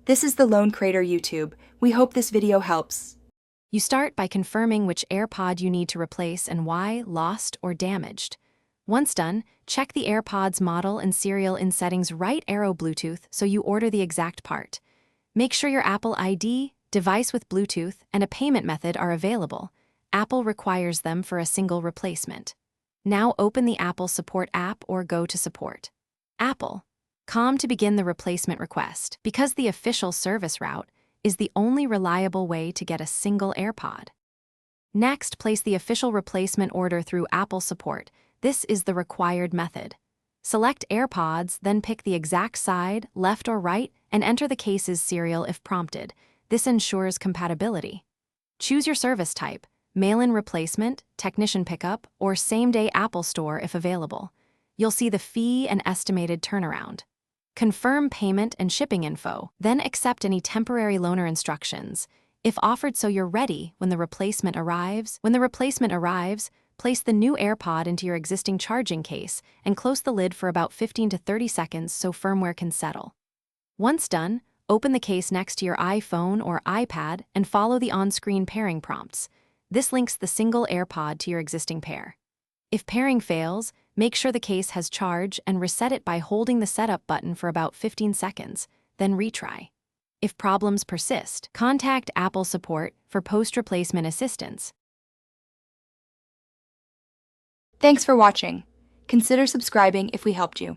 This is the Lone Crater YouTube. We hope this video helps. You start by confirming which AirPod you need to replace and why, lost or damaged. Once done, check the AirPod's model and serial in settings right arrow Bluetooth so you order the exact part. Make sure your Apple ID, device with Bluetooth, and a payment method are available. Apple requires them for a single replacement. Now open the Apple Support app or go to Support. Apple. Com to begin the replacement request, because the official service route is the only reliable way to get a single AirPod. Next, place the official replacement order through Apple Support. This is the required method. Select AirPods, then pick the exact side, left or right, and enter the case's serial if prompted. This ensures compatibility. Choose your service type: mail-in replacement, technician pickup, or same-day Apple Store if available. You'll see the fee and estimated turnaround. Confirm payment and shipping info, then accept any temporary loaner instructions. If offered so you're ready when the replacement arrives. Place the new AirPod into your existing charging case and close the lid for about 15 to 30 seconds so firmware can settle. Once done, open the case next to your iPhone or iPad and follow the on-screen pairing prompts. This links the single AirPod to your existing pair. If pairing fails, make sure the case has charge and reset it by holding the setup button for about 15 seconds, then retry. If problems persist, contact Apple Support for post-replacement assistance. Thanks for watching. Consider subscribing if we helped you.